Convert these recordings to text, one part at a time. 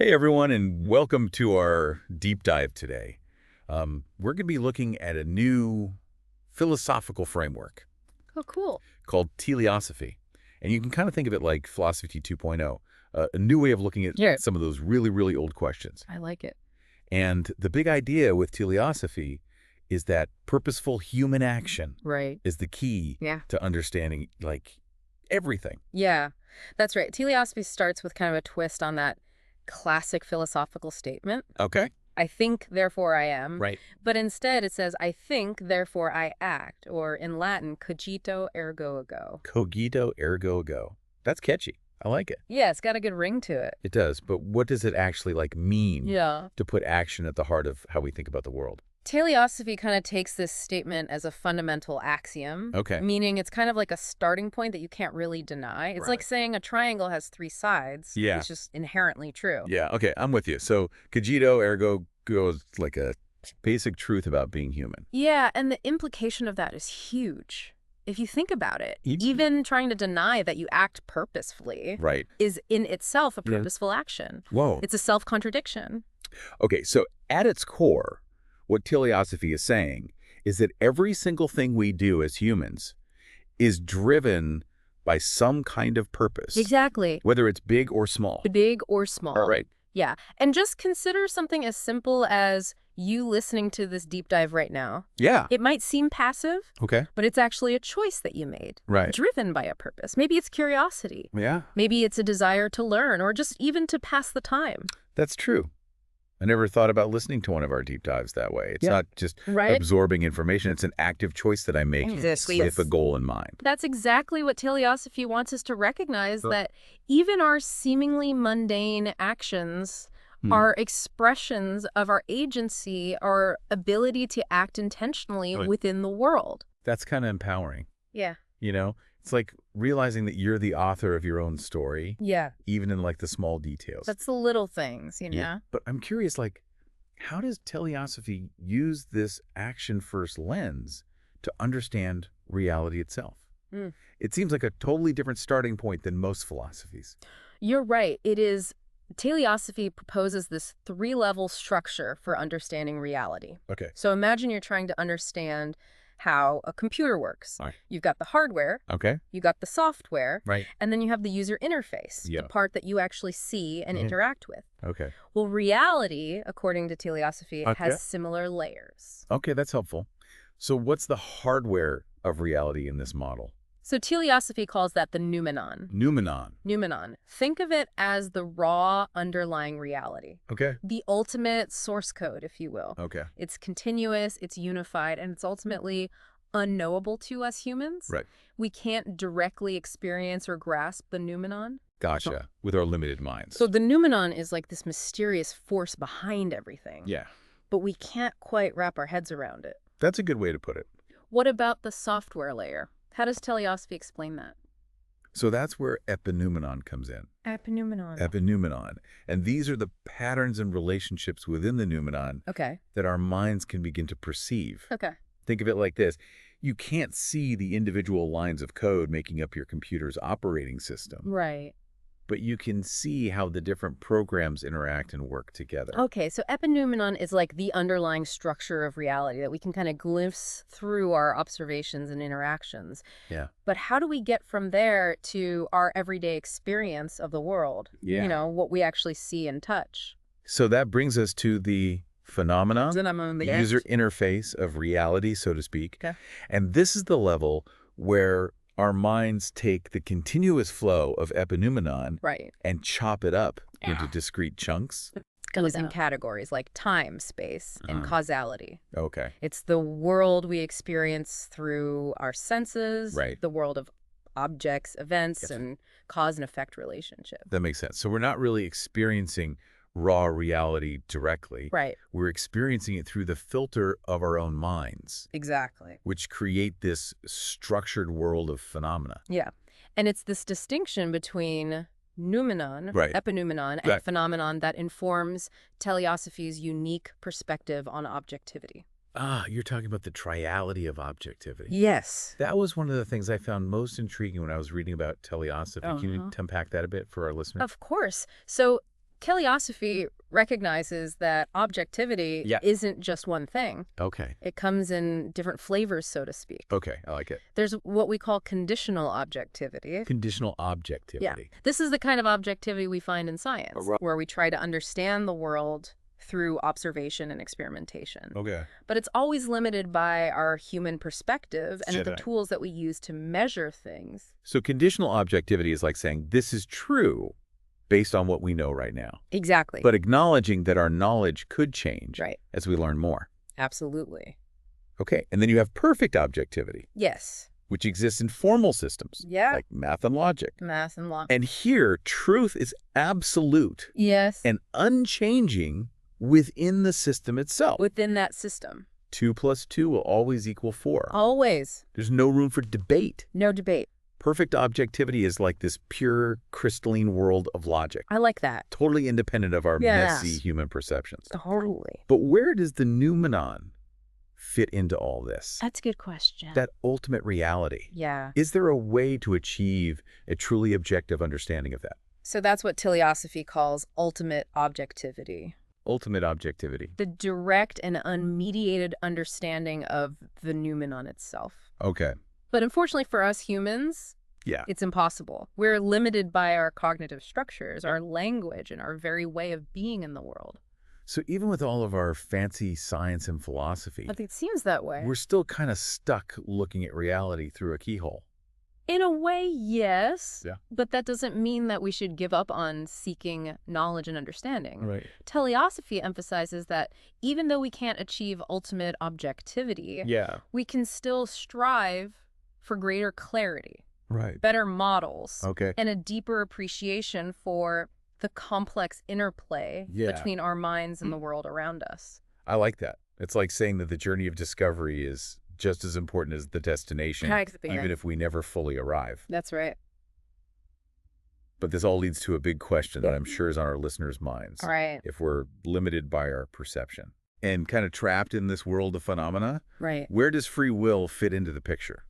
Hey everyone, and welcome to our deep dive today. We're going to be looking at a new philosophical framework Oh, cool. called Teleosophy. And you can kind of think of it like Philosophy 2.0, a new way of looking at Yeah. some of those really, really old questions. I like it. And the big idea with Teleosophy is that purposeful human action Right. is the key Yeah. to understanding, everything. Yeah, that's right. Teleosophy starts with kind of a twist on that classic philosophical statement. Okay. I think, therefore I am. Right. But instead it says, I think, therefore I act, or in Latin, cogito ergo go. Cogito ergo go. That's catchy. I like it. Yeah, it's got a good ring to it. It does, but what does it actually mean Yeah. to put action at the heart of how we think about the world? Teleosophy kind of takes this statement as a fundamental axiom. Okay. Meaning it's kind of like a starting point that you can't really deny. It's like Right. saying a triangle has three sides. Yeah. It's just inherently true. Yeah, okay, I'm with you. So cogito ergo goes like a basic truth about being human. Yeah, and the implication of that is huge. If you think about it, Ye- even trying to deny that you act purposefully Right. is in itself a Yeah. purposeful action. Whoa. It's a self-contradiction. Okay, so at its core, what teleosophy is saying is that every single thing we do as humans is driven by some kind of purpose. Exactly. Whether it's big or small. Big or small. All right. Yeah, and just consider something as simple as you listening to this deep dive right now. Yeah. It might seem passive, Okay. but it's actually a choice that you made. Right. Driven by a purpose. Maybe it's curiosity. Yeah. Maybe it's a desire to learn or just even to pass the time. That's true. I never thought about listening to one of our deep dives that way. It's Yeah. not just Right? absorbing information. It's an active choice that I make Exactly. with a goal in mind. That's exactly what teleosophy wants us to recognize, Sure. that even our seemingly mundane actions Hmm. are expressions of our agency, our ability to act intentionally Right. within the world. That's kind of empowering. Yeah. You know, it's like realizing that you're the author of your own story, Yeah. even in the small details. That's the little things, you know? Yeah. But I'm curious, how does teleosophy use this action-first lens to understand reality itself? Mm. It seems like a totally different starting point than most philosophies. You're right. It is. Teleosophy proposes this three-level structure for understanding reality. Okay. So imagine you're trying to understand how a computer works. All right. You've got the hardware, Okay. you got the software, Right. and then you have the user interface, Yeah. the part that you actually see and Mhm. interact with. Okay. Well, reality, according to teleosophy, Okay. has similar layers. Okay, that's helpful. So what's the hardware of reality in this model? So teleosophy calls that the Noumenon. Noumenon. Noumenon. Think of it as the raw underlying reality, Okay. the ultimate source code, if you will. Okay. It's continuous, it's unified, and it's ultimately unknowable to us humans. Right. We can't directly experience or grasp the Noumenon. Gotcha. With our limited minds. So the Noumenon is like this mysterious force behind everything. Yeah. But we can't quite wrap our heads around it. That's a good way to put it. What about the software layer? How does teleosophy explain that? So that's where Epinoumenon comes in. Epinoumenon. Epinoumenon. And these are the patterns and relationships within the noumenon Okay. that our minds can begin to perceive. Okay. Think of it like this. You can't see the individual lines of code making up your computer's operating system, Right. but you can see how the different programs interact and work together. Okay, so epinoumenon is like the underlying structure of reality that we can kind of glimpse through our observations and interactions. Yeah. But how do we get from there to our everyday experience of the world? Yeah. You know, what we actually see and touch. So that brings us to the phenomenon, Then I'm on the user interface of reality, so to speak. Okay. And this is the level where our minds take the continuous flow of epinoumenon Right. and chop it up into discrete chunks. Goes in categories like time, space, and causality. Okay. It's the world we experience through our senses, Right. the world of objects, events, Yes. and cause and effect relationship. That makes sense. So we're not really experiencing raw reality directly. Right. We're experiencing it through the filter of our own minds, Exactly. which create this structured world of phenomena. Yeah. And it's this distinction between Noumenon, Right. epinoumenon, and Right. phenomenon that informs teleosophy's unique perspective on objectivity. Ah, you're talking about the triality of objectivity. Yes. That was one of the things I found most intriguing when I was reading about teleosophy. Can you unpack that a bit for our listeners? Of course. So Teleosophy recognizes that objectivity Yeah. isn't just one thing. Okay. It comes in different flavors, so to speak. Okay, I like it. There's what we call conditional objectivity. Conditional objectivity. This is the kind of objectivity we find in science, where we try to understand the world through observation and experimentation. Okay. But it's always limited by our human perspective and the Jedi. tools that we use to measure things. So conditional objectivity is like saying this is true based on what we know right now, Exactly. but acknowledging that our knowledge could change Right. as we learn more. Absolutely. Okay, and then you have perfect objectivity, Yes. which exists in formal systems, Yeah. like math and logic. Math and law. And here, truth is absolute Yes. and unchanging within the system itself. Within that system. 2 + 2 will always equal 4. Always. There's no room for debate. No debate. Perfect objectivity is like this pure, crystalline world of logic, I like that. totally independent of our Yes. messy human perceptions. Totally. But where does the Noumenon fit into all this? That's a good question. That ultimate reality. Yeah. Is there a way to achieve a truly objective understanding of that? So that's what teleosophy calls ultimate objectivity. Ultimate objectivity. The direct and unmediated understanding of the Noumenon itself. Okay. But unfortunately for us humans, Yeah. it's impossible. We're limited by our cognitive structures, our language, and our very way of being in the world. So even with all of our fancy science and philosophy, But it seems that way. we're still kind of stuck looking at reality through a keyhole. In a way, yes. Yeah. But that doesn't mean that we should give up on seeking knowledge and understanding. Right. Teleosophy emphasizes that even though we can't achieve ultimate objectivity, Yeah. we can still strive for greater clarity, Right. better models, Okay. and a deeper appreciation for the complex interplay Yeah. between our minds and the world around us. I like that. It's like saying that the journey of discovery is just as important as the destination, even if we never fully arrive. That's right. But this all leads to a big question that I'm sure is on our listeners' minds. All right. If we're limited by our perception and kind of trapped in this world of phenomena, Right. where does free will fit into the picture?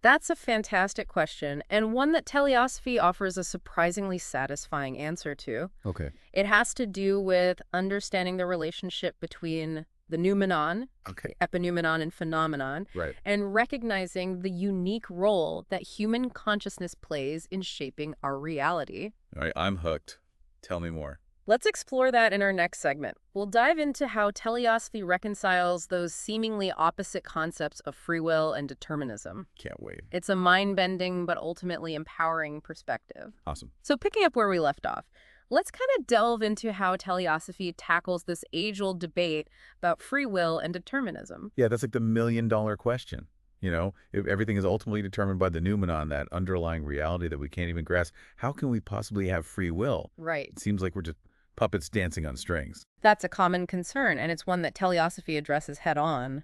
That's a fantastic question, and one that teleosophy offers a surprisingly satisfying answer to. Okay. It has to do with understanding the relationship between the Noumenon, Okay. Epinoumenon, and phenomenon, Right. and recognizing the unique role that human consciousness plays in shaping our reality. All right. I'm hooked. Tell me more. Let's explore that in our next segment. We'll dive into how teleosophy reconciles those seemingly opposite concepts of free will and determinism. Can't wait. It's a mind-bending but ultimately empowering perspective. Awesome. So picking up where we left off, let's kind of delve into how teleosophy tackles this age-old debate about free will and determinism. Yeah, that's like the million-dollar question. You know, if everything is ultimately determined by the Noumenon, that underlying reality that we can't even grasp, how can we possibly have free will? Right. It seems like we're just puppets dancing on strings. That's a common concern, and it's one that teleosophy addresses head-on.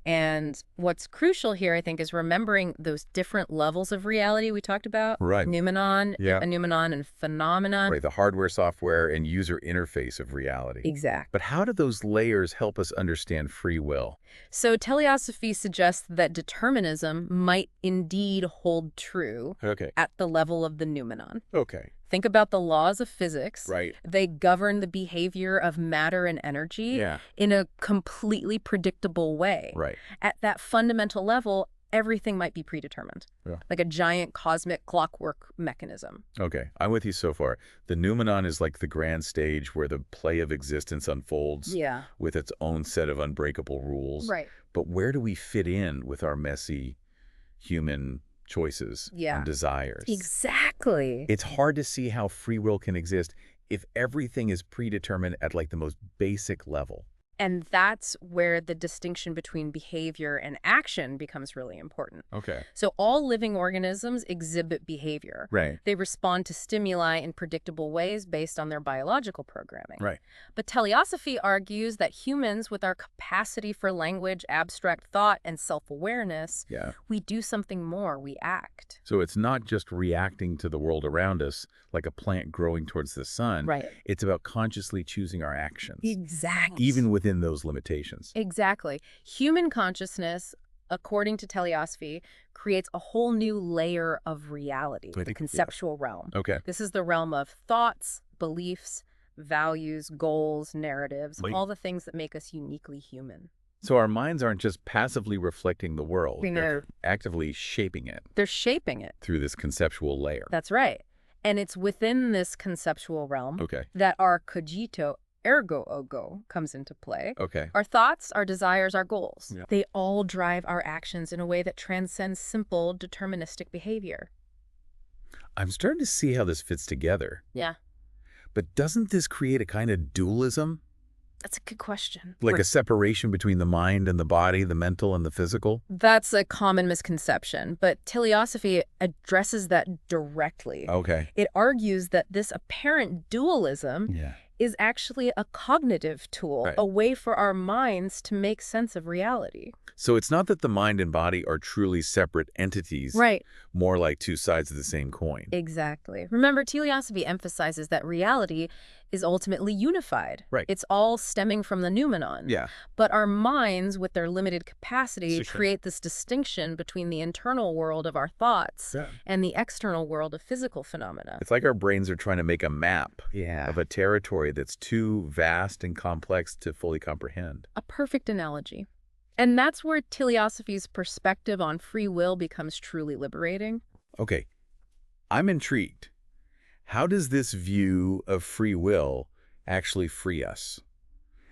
And what's crucial here, I think, is remembering those different levels of reality we talked about. Right. Noumenon, Yeah. Epinoumenon, and phenomenon. Right, the hardware, software, and user interface of reality. Exactly. But how do those layers help us understand free will? So teleosophy suggests that determinism might indeed hold true Okay. at the level of the Noumenon. Okay. Think about the laws of physics. Right. They govern the behavior of matter and energy Yeah. in a completely predictable way. Right. At that fundamental level, everything might be predetermined, Yeah. like a giant cosmic clockwork mechanism. Okay. I'm with you so far. The Noumenon is like the grand stage where the play of existence unfolds Yeah. with its own set of unbreakable rules. Right. But where do we fit in with our messy human choices Yeah. and desires? Exactly. It's hard to see how free will can exist if everything is predetermined at like the most basic level. And that's where the distinction between behavior and action becomes really important. Okay. So all living organisms exhibit behavior. Right. They respond to stimuli in predictable ways based on their biological programming. Right. But teleosophy argues that humans, with our capacity for language, abstract thought, and self-awareness, Yeah. we do something more. We act. So it's not just reacting to the world around us like a plant growing towards the sun. Right. It's about consciously choosing our actions, Exactly. even within those limitations. Exactly. Human consciousness, according to teleosophy, creates a whole new layer of reality, the conceptual realm. Okay. This is the realm of thoughts, beliefs, values, goals, narratives, Wait. all the things that make us uniquely human. So our minds aren't just passively reflecting the world. We know. They're actively shaping it They're shaping it. through this conceptual layer. That's right. And it's within this conceptual realm Okay. that our Cogito, ergo comes into play. Okay. Our thoughts, our desires, our goals. Yeah. They all drive our actions in a way that transcends simple deterministic behavior. I'm starting to see how this fits together. Yeah. But doesn't this create a kind of dualism? That's a good question. Like a separation between the mind and the body, the mental and the physical? That's a common misconception, but teleosophy addresses that directly. Okay. It argues that this apparent dualism Yeah. is actually a cognitive tool, Right. a way for our minds to make sense of reality. So it's not that the mind and body are truly separate entities, Right. more like two sides of the same coin. Exactly. Remember, teleosophy emphasizes that reality is ultimately unified. Right. It's all stemming from the Noumenon. Yeah. But our minds, with their limited capacity, Sure. create this distinction between the internal world of our thoughts Yeah. and the external world of physical phenomena. It's like our brains are trying to make a map Yeah. of a territory that's too vast and complex to fully comprehend. A perfect analogy. And that's where teleosophy's perspective on free will becomes truly liberating. Okay, I'm intrigued. How does this view of free will actually free us?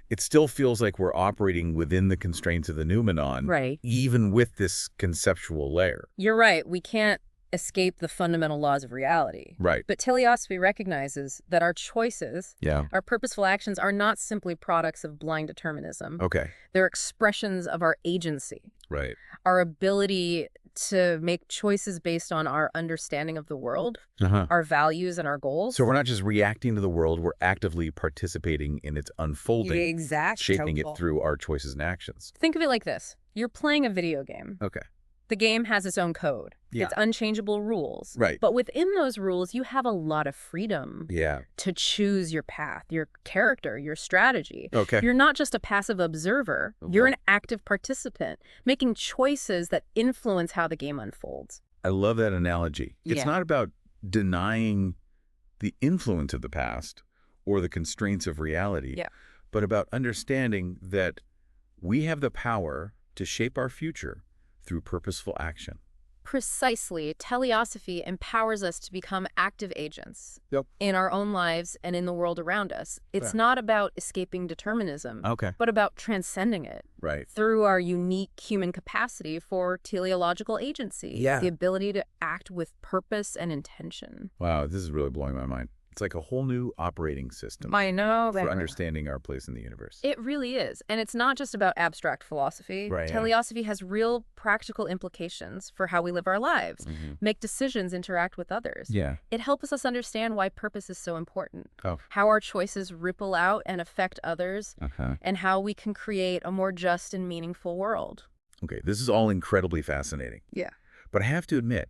It still feels like we're operating within the constraints of the Noumenon, Right. even with this conceptual layer. You're right. We can't escape the fundamental laws of reality. Right. But teleosophy recognizes that our choices, Yeah. our purposeful actions, are not simply products of blind determinism. Okay. They're expressions of our agency, Right. our ability to make choices based on our understanding of the world, Uh-huh. our values, and our goals. So we're not just reacting to the world, we're actively participating in its unfolding, Exactly. shaping it through our choices and actions. Think of it like this. You're playing a video game. Okay. The game has its own code. Yeah. It's unchangeable rules. Right. But within those rules, you have a lot of freedom Yeah. to choose your path, your character, your strategy. Okay. You're not just a passive observer. You're an active participant, making choices that influence how the game unfolds. I love that analogy. It's Yeah. not about denying the influence of the past or the constraints of reality, Yeah. but about understanding that we have the power to shape our future through purposeful action. Precisely, teleosophy empowers us to become active agents in our own lives and in the world around us. It's Fair. not about escaping determinism, Okay. but about transcending it Right. through our unique human capacity for teleological agency, Yeah. the ability to act with purpose and intention. Wow, this is really blowing my mind. It's like a whole new operating system I know for understanding our place in the universe. It really is. And it's not just about abstract philosophy. Right, yeah. Teleosophy has real practical implications for how we live our lives, Mhm. make decisions, interact with others. Yeah. It helps us understand why purpose is so important, Oh. how our choices ripple out and affect others, Uh-huh. and how we can create a more just and meaningful world. Okay, this is all incredibly fascinating. Yeah. But I have to admit,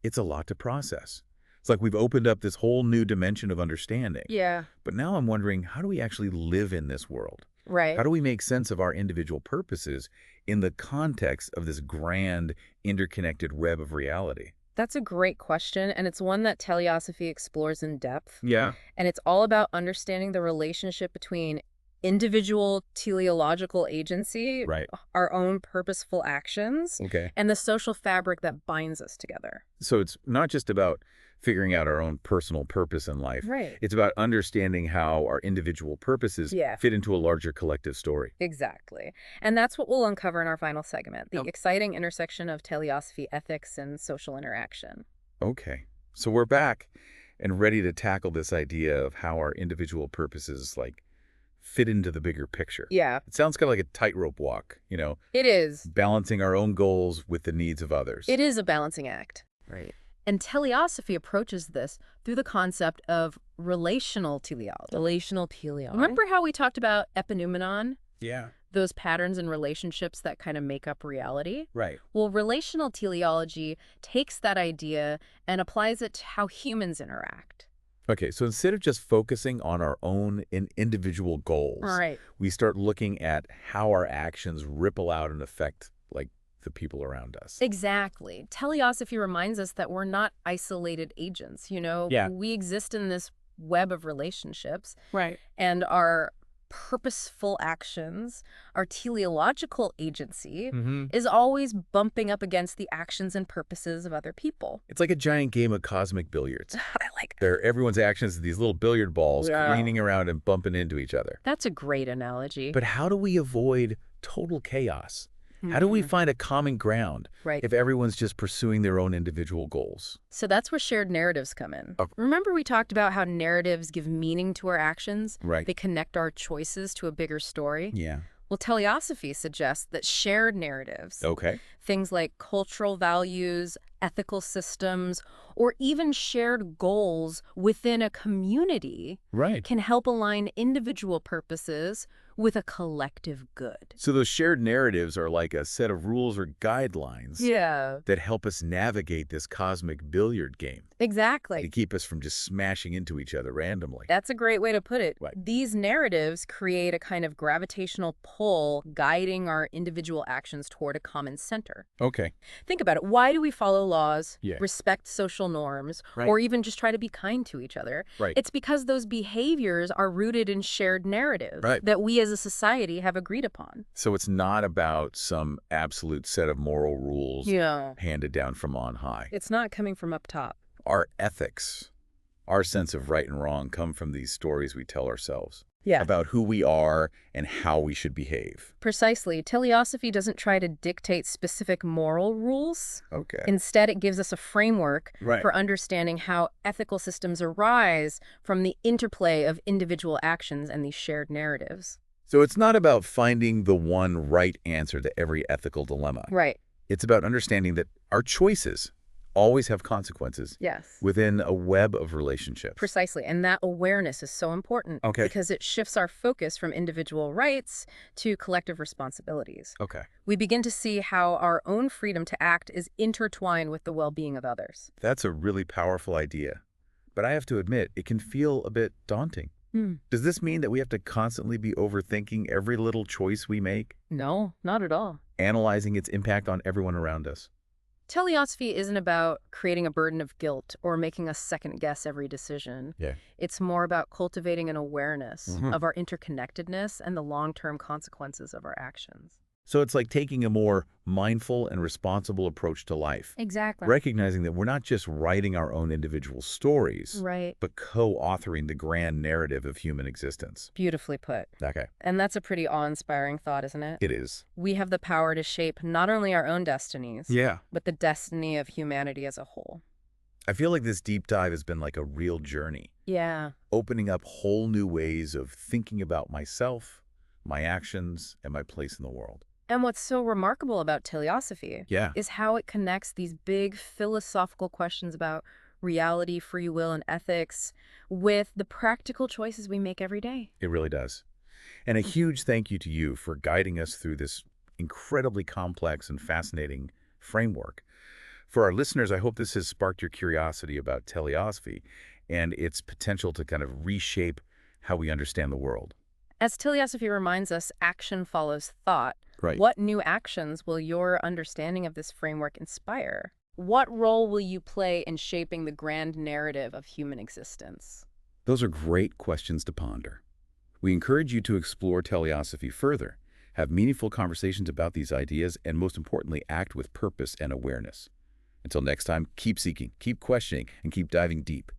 it's a lot to process. It's like we've opened up this whole new dimension of understanding. Yeah. But now I'm wondering, how do we actually live in this world? Right. How do we make sense of our individual purposes in the context of this grand, interconnected web of reality? That's a great question, and it's one that teleosophy explores in depth. Yeah. And it's all about understanding the relationship between individual teleological agency, Right. our own purposeful actions, Okay. and the social fabric that binds us together. So it's not just about figuring out our own personal purpose in life. Right. It's about understanding how our individual purposes Yeah. fit into a larger collective story. Exactly. And that's what we'll uncover in our final segment, the Okay. exciting intersection of teleosophy, ethics, and social interaction. Okay. So we're back and ready to tackle this idea of how our individual purposes fit into the bigger picture. Yeah, It sounds kind of like a tightrope walk, it is. balancing our own goals with the needs of others. It is a balancing act. Right. And teleosophy approaches this through the concept of relational teleology. Relational teleology. Remember how we talked about Epinoumenon? Yeah. Those patterns and relationships that kind of make up reality? Right. Well, relational teleology takes that idea and applies it to how humans interact. Okay, so instead of just focusing on our own individual goals, Right. we start looking at how our actions ripple out and affect the people around us. Exactly. Teleosophy reminds us that we're not isolated agents, Yeah. We exist in this web of relationships. Right. And our purposeful actions, our teleological agency, is always bumping up against the actions and purposes of other people. It's like a giant game of cosmic billiards. I like that. Everyone's actions are these little billiard balls careening around and bumping into each other. That's a great analogy. But how do we avoid total chaos? How do we find a common ground if everyone's just pursuing their own individual goals? So that's where shared narratives come in. Remember we talked about how narratives give meaning to our actions? Right. They connect our choices to a bigger story? Yeah. Well, teleosophy suggests that shared narratives, things like cultural values, ethical systems, or even shared goals within a community can help align individual purposes with a collective good. So those shared narratives are like a set of rules or guidelines that help us navigate this cosmic billiard game. Exactly. To keep us from just smashing into each other randomly. That's a great way to put it. Right. These narratives create a kind of gravitational pull guiding our individual actions toward a common center. Okay. Think about it. Why do we follow laws, Yeah. respect social norms, Right. or even just try to be kind to each other? Right. It's because those behaviors are rooted in shared narratives that we as a society have agreed upon. So it's not about some absolute set of moral rules handed down from on high. It's not coming from up top. Our ethics, our sense of right and wrong come from these stories we tell ourselves Yeah. about who we are and how we should behave. Precisely. Teleosophy doesn't try to dictate specific moral rules. Okay. Instead, it gives us a framework Right. for understanding how ethical systems arise from the interplay of individual actions and these shared narratives. So it's not about finding the one right answer to every ethical dilemma. Right. It's about understanding that our choices always have consequences Yes. within a web of relationships. Precisely. And that awareness is so important because it shifts our focus from individual rights to collective responsibilities. Okay. We begin to see how our own freedom to act is intertwined with the well-being of others. That's a really powerful idea. But I have to admit, it can feel a bit daunting. Does this mean that we have to constantly be overthinking every little choice we make, No, not at all. analyzing its impact on everyone around us? Teleosophy isn't about creating a burden of guilt or making us second-guess every decision. Yeah. It's more about cultivating an awareness of our interconnectedness and the long-term consequences of our actions. So it's like taking a more mindful and responsible approach to life. Exactly. Recognizing that we're not just writing our own individual stories, Right. but co-authoring the grand narrative of human existence. Beautifully put. Okay. And that's a pretty awe-inspiring thought, isn't it? It is. We have the power to shape not only our own destinies, Yeah. but the destiny of humanity as a whole. I feel like this deep dive has been like a real journey, Yeah. opening up whole new ways of thinking about myself, my actions, and my place in the world. And what's so remarkable about teleosophy is how it connects these big philosophical questions about reality, free will, and ethics with the practical choices we make every day. It really does. And a huge thank you to you for guiding us through this incredibly complex and fascinating framework. For our listeners, I hope this has sparked your curiosity about teleosophy and its potential to kind of reshape how we understand the world. As teleosophy reminds us, action follows thought. Right. What new actions will your understanding of this framework inspire? What role will you play in shaping the grand narrative of human existence? Those are great questions to ponder. We encourage you to explore teleosophy further, have meaningful conversations about these ideas, and most importantly, act with purpose and awareness. Until next time, keep seeking, keep questioning, and keep diving deep.